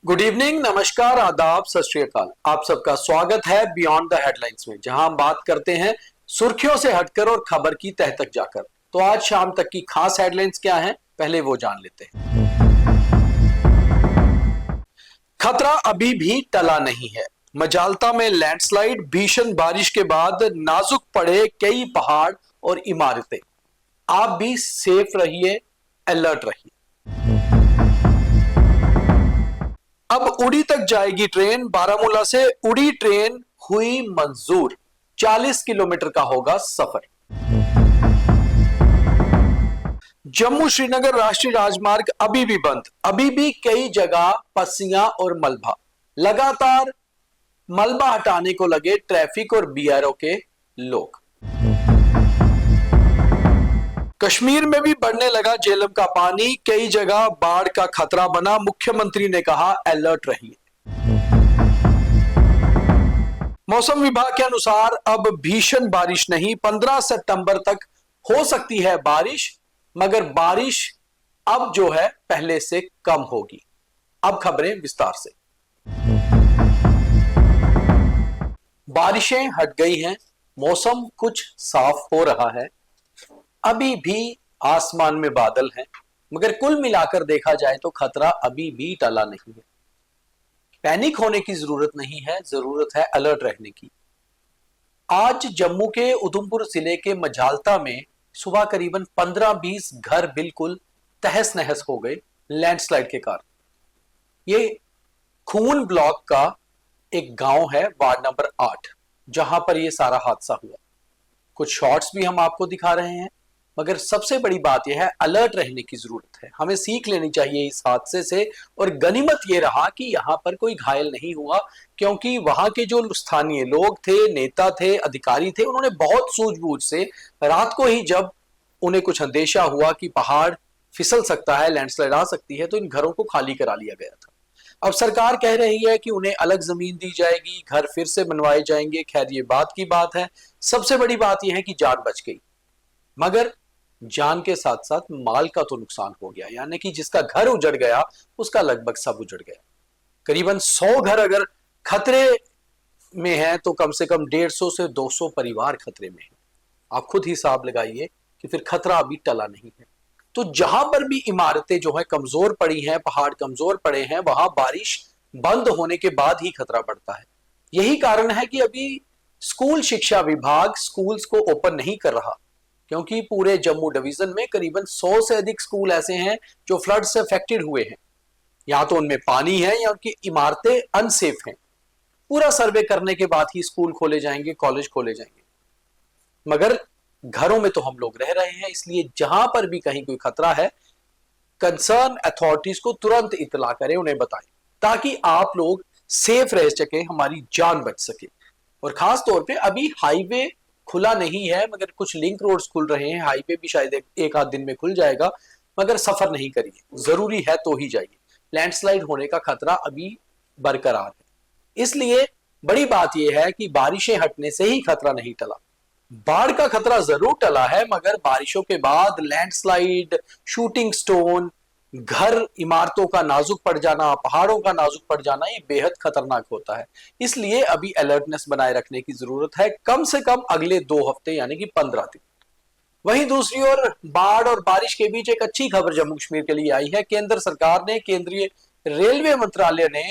Good evening, नमस्कार, आदाब, सत श्री अकाल। आप सबका स्वागत है बियॉन्ड द हेडलाइंस में, जहां हम बात करते हैं सुर्खियों से हटकर और खबर की तह तक जाकर। तो आज शाम तक की खास हेडलाइंस क्या हैं, पहले वो जान लेते हैं। खतरा अभी भी टला नहीं है। मजालता में लैंडस्लाइड, भीषण बारिश के बाद नाजुक पड़े कई पहाड़ और इमारतें। आप भी सेफ रहिए, अलर्ट रहिए। अब उड़ी तक जाएगी ट्रेन। बारामूला से उड़ी ट्रेन हुई मंजूर। 40 किलोमीटर का होगा सफर। जम्मू श्रीनगर राष्ट्रीय राजमार्ग अभी भी बंद। अभी भी कई जगह पस्सियां और मलबा। लगातार मलबा हटाने को लगे ट्रैफिक और बीआरओ के लोग। कश्मीर में भी बढ़ने लगा झेलम का पानी। कई जगह बाढ़ का खतरा बना। मुख्यमंत्री ने कहा अलर्ट रहिए। मौसम विभाग के अनुसार अब भीषण बारिश नहीं, 15 सितंबर तक हो सकती है बारिश, मगर बारिश अब जो है पहले से कम होगी। अब खबरें विस्तार से। बारिशें हट गई हैं, मौसम कुछ साफ हो रहा है। अभी भी आसमान में बादल हैं, मगर कुल मिलाकर देखा जाए तो खतरा अभी भी टला नहीं है। पैनिक होने की जरूरत नहीं है, जरूरत है अलर्ट रहने की। आज जम्मू के उधमपुर जिले के मजालता में सुबह करीबन 15-20 घर बिल्कुल तहस नहस हो गए लैंडस्लाइड के कारण। ये खून ब्लॉक का एक गांव है, वार्ड नंबर 8, जहां पर यह सारा हादसा हुआ। कुछ शॉट्स भी हम आपको दिखा रहे हैं, मगर सबसे बड़ी बात यह है अलर्ट रहने की जरूरत है। हमें सीख लेनी चाहिए इस हादसे से। और गनीमत यह रहा कि यहां पर कोई घायल नहीं हुआ, क्योंकि वहां के जो स्थानीय लोग थे, नेता थे, अधिकारी थे, उन्होंने बहुत सूझबूझ से रात को ही, जब उन्हें कुछ अंदेशा हुआ कि पहाड़ फिसल सकता है, लैंडस्लाइड आ सकती है, तो इन घरों को खाली करा लिया गया था। अब सरकार कह रही है कि उन्हें अलग जमीन दी जाएगी, घर फिर से बनवाए जाएंगे। खैर, ये बात की बात है। सबसे बड़ी बात यह है कि जान बच गई, मगर जान के साथ साथ माल का तो नुकसान हो गया। यानी कि जिसका घर उजड़ गया उसका लगभग सब उजड़ गया। करीबन 100 घर अगर खतरे में हैं तो कम से कम 150 से 200 परिवार खतरे में हैं। आप खुद हिसाब लगाइए कि फिर खतरा अभी टला नहीं है। तो जहां पर भी इमारतें जो है कमजोर पड़ी हैं, पहाड़ कमजोर पड़े हैं, वहां बारिश बंद होने के बाद ही खतरा बढ़ता है। यही कारण है कि अभी स्कूल शिक्षा विभाग स्कूल्स को ओपन नहीं कर रहा, क्योंकि पूरे जम्मू डिवीजन में करीबन 100 से अधिक स्कूल ऐसे हैं जो फ्लड से अफेक्टेड हुए हैं। या तो उनमें पानी है या उनकी इमारतें अनसेफ हैं। पूरा सर्वे करने के बाद ही स्कूल खोले जाएंगे, कॉलेज खोले जाएंगे। मगर घरों में तो हम लोग रह रहे हैं, इसलिए जहां पर भी कहीं कोई खतरा है, कंसर्न अथॉरिटीज को तुरंत इतला करें, उन्हें बताएं, ताकि आप लोग सेफ रह सके, हमारी जान बच सके। और खास तौर पे अभी हाईवे खुला नहीं है, मगर कुछ लिंक रोड्स खुल रहे हैं। हाईवे भी शायद एक आध दिन में खुल जाएगा, मगर सफर नहीं करिए, जरूरी है तो ही जाइए। लैंडस्लाइड होने का खतरा अभी बरकरार है। इसलिए बड़ी बात यह है कि बारिशें हटने से ही खतरा नहीं टला। बाढ़ का खतरा जरूर टला है, मगर बारिशों के बाद लैंडस्लाइड, शूटिंग स्टोन, घर इमारतों का नाजुक पड़ जाना, पहाड़ों का नाजुक पड़ जाना, ये बेहद खतरनाक होता है। इसलिए अभी अलर्टनेस बनाए रखने की जरूरत है, कम से कम अगले 2 हफ्ते, यानी कि 15 दिन। वहीं दूसरी ओर बाढ़ और बारिश के बीच एक अच्छी खबर जम्मू कश्मीर के लिए आई है। केंद्र सरकार ने, केंद्रीय रेलवे मंत्रालय ने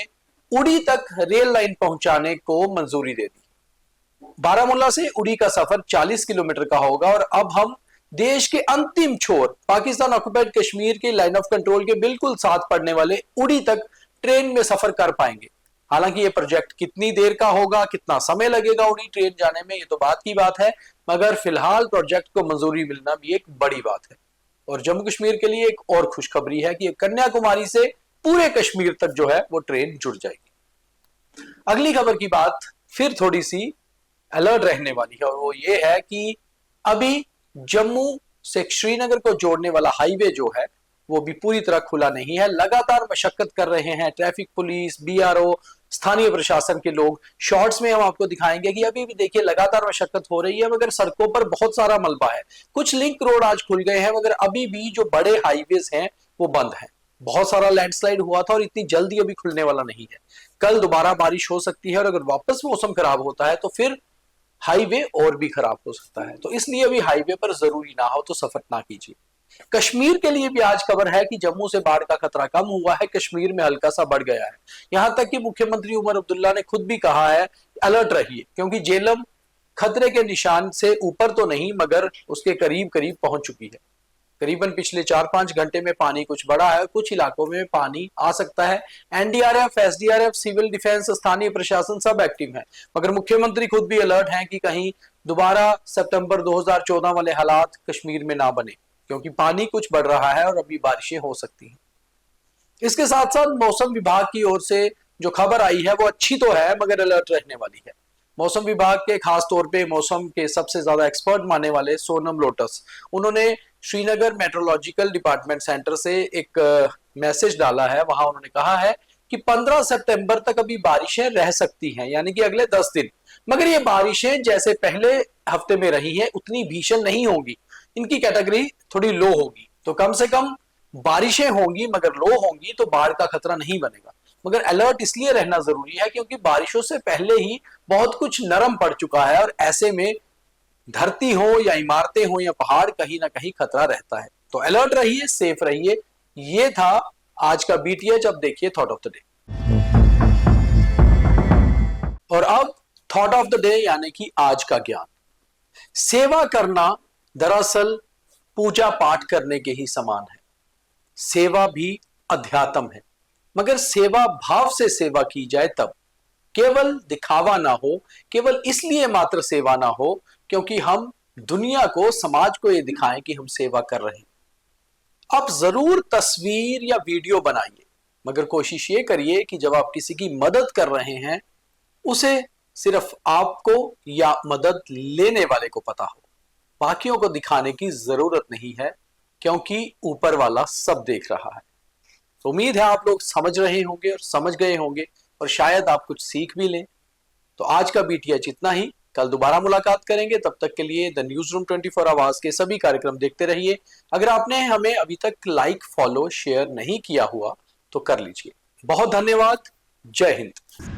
उड़ी तक रेल लाइन पहुंचाने को मंजूरी दे दी। बारामूला से उड़ी का सफर 40 किलोमीटर का होगा और अब हम देश के अंतिम छोर, पाकिस्तान ऑक्युपाइड कश्मीर के लाइन ऑफ कंट्रोल के बिल्कुल साथ पड़ने वाले उड़ी तक ट्रेन में सफर कर पाएंगे। हालांकि ये प्रोजेक्ट कितनी देर का होगा, कितना समय लगेगा उड़ी ट्रेन जाने में, ये तो बात की बात है, मगर फिलहाल प्रोजेक्ट को मंजूरी मिलना भी एक बड़ी बात है। और जम्मू कश्मीर के लिए एक और खुशखबरी है कि कन्याकुमारी से पूरे कश्मीर तक जो है वो ट्रेन जुड़ जाएगी। अगली खबर की बात फिर थोड़ी सी अलर्ट रहने वाली है, और वो ये है कि अभी जम्मू से श्रीनगर को जोड़ने वाला हाईवे जो है वो भी पूरी तरह खुला नहीं है। लगातार मशक्कत कर रहे हैं ट्रैफिक पुलिस, बीआरओ, स्थानीय प्रशासन के लोग। शॉर्ट्स में हम आपको दिखाएंगे कि अभी भी देखिए लगातार मशक्कत हो रही है, मगर सड़कों पर बहुत सारा मलबा है। कुछ लिंक रोड आज खुल गए हैं, मगर अभी भी जो बड़े हाईवेज हैं वो बंद हैं। बहुत सारा लैंडस्लाइड हुआ था और इतनी जल्दी अभी खुलने वाला नहीं है। कल दोबारा बारिश हो सकती है और अगर वापस मौसम खराब होता है तो फिर हाईवे और भी खराब हो सकता है। तो इसलिए अभी हाईवे पर जरूरी ना हो तो सफर ना कीजिए। कश्मीर के लिए भी आज खबर है कि जम्मू से बाढ़ का खतरा कम हुआ है, कश्मीर में हल्का सा बढ़ गया है। यहां तक कि मुख्यमंत्री उमर अब्दुल्ला ने खुद भी कहा है अलर्ट रहिए, क्योंकि जेलम खतरे के निशान से ऊपर तो नहीं मगर उसके करीब करीब पहुंच चुकी है। करीबन पिछले 4-5 घंटे में पानी कुछ बढ़ा है, कुछ इलाकों में पानी आ सकता है। एनडीआरएफ, एसडीआरएफ, सिविल डिफेंस, स्थानीय प्रशासन सब एक्टिव है, मगर मुख्यमंत्री खुद भी अलर्ट हैं कि कहीं दोबारा सितंबर 2014 वाले हालात कश्मीर में ना बने, क्योंकि पानी कुछ बढ़ रहा है और अभी बारिशें हो सकती हैं। इसके साथ साथ मौसम विभाग की ओर से जो खबर आई है वो अच्छी तो है मगर अलर्ट रहने वाली है। मौसम विभाग के खास तौर पे मौसम के सबसे ज्यादा एक्सपर्ट मानने वाले सोनम लोटस, उन्होंने श्रीनगर मेट्रोलॉजिकल डिपार्टमेंट सेंटर से एक मैसेज डाला है। वहां उन्होंने कहा है कि 15 सितंबर तक अभी बारिशें रह सकती हैं, यानी कि अगले 10 दिन, मगर ये बारिशें जैसे पहले हफ्ते में रही हैं उतनी भीषण नहीं होंगी, इनकी कैटेगरी थोड़ी लो होगी। तो कम से कम बारिशें होंगी मगर लो होंगी, तो बाढ़ का खतरा नहीं बनेगा। मगर अलर्ट इसलिए रहना जरूरी है क्योंकि बारिशों से पहले ही बहुत कुछ नरम पड़ चुका है और ऐसे में धरती हो या इमारतें हो या पहाड़, कहीं ना कहीं खतरा रहता है। तो अलर्ट रहिए, सेफ रहिए। ये था आज का बीटीएच। अब देखिए थॉट ऑफ द डे। और अब थॉट ऑफ द डे यानी कि आज का ज्ञान। सेवा करना दरअसल पूजा पाठ करने के ही समान है। सेवा भी अध्यात्म है, मगर सेवा भाव से सेवा की जाए तब, केवल दिखावा ना हो, केवल इसलिए मात्र सेवा ना हो क्योंकि हम दुनिया को, समाज को ये दिखाएं कि हम सेवा कर रहे हैं। आप जरूर तस्वीर या वीडियो बनाइए, मगर कोशिश ये करिए कि जब आप किसी की मदद कर रहे हैं उसे सिर्फ आपको या मदद लेने वाले को पता हो, बाकियों को दिखाने की जरूरत नहीं है क्योंकि ऊपर वाला सब देख रहा है। तो उम्मीद है आप लोग समझ रहे होंगे और समझ गए होंगे और शायद आप कुछ सीख भी लें। तो आज का बीटीएच इतना ही, कल दोबारा मुलाकात करेंगे। तब तक के लिए द न्यूज रूम 24 आवर्स के सभी कार्यक्रम देखते रहिए। अगर आपने हमें अभी तक लाइक, फॉलो, शेयर नहीं किया हुआ तो कर लीजिए। बहुत धन्यवाद। जय हिंद।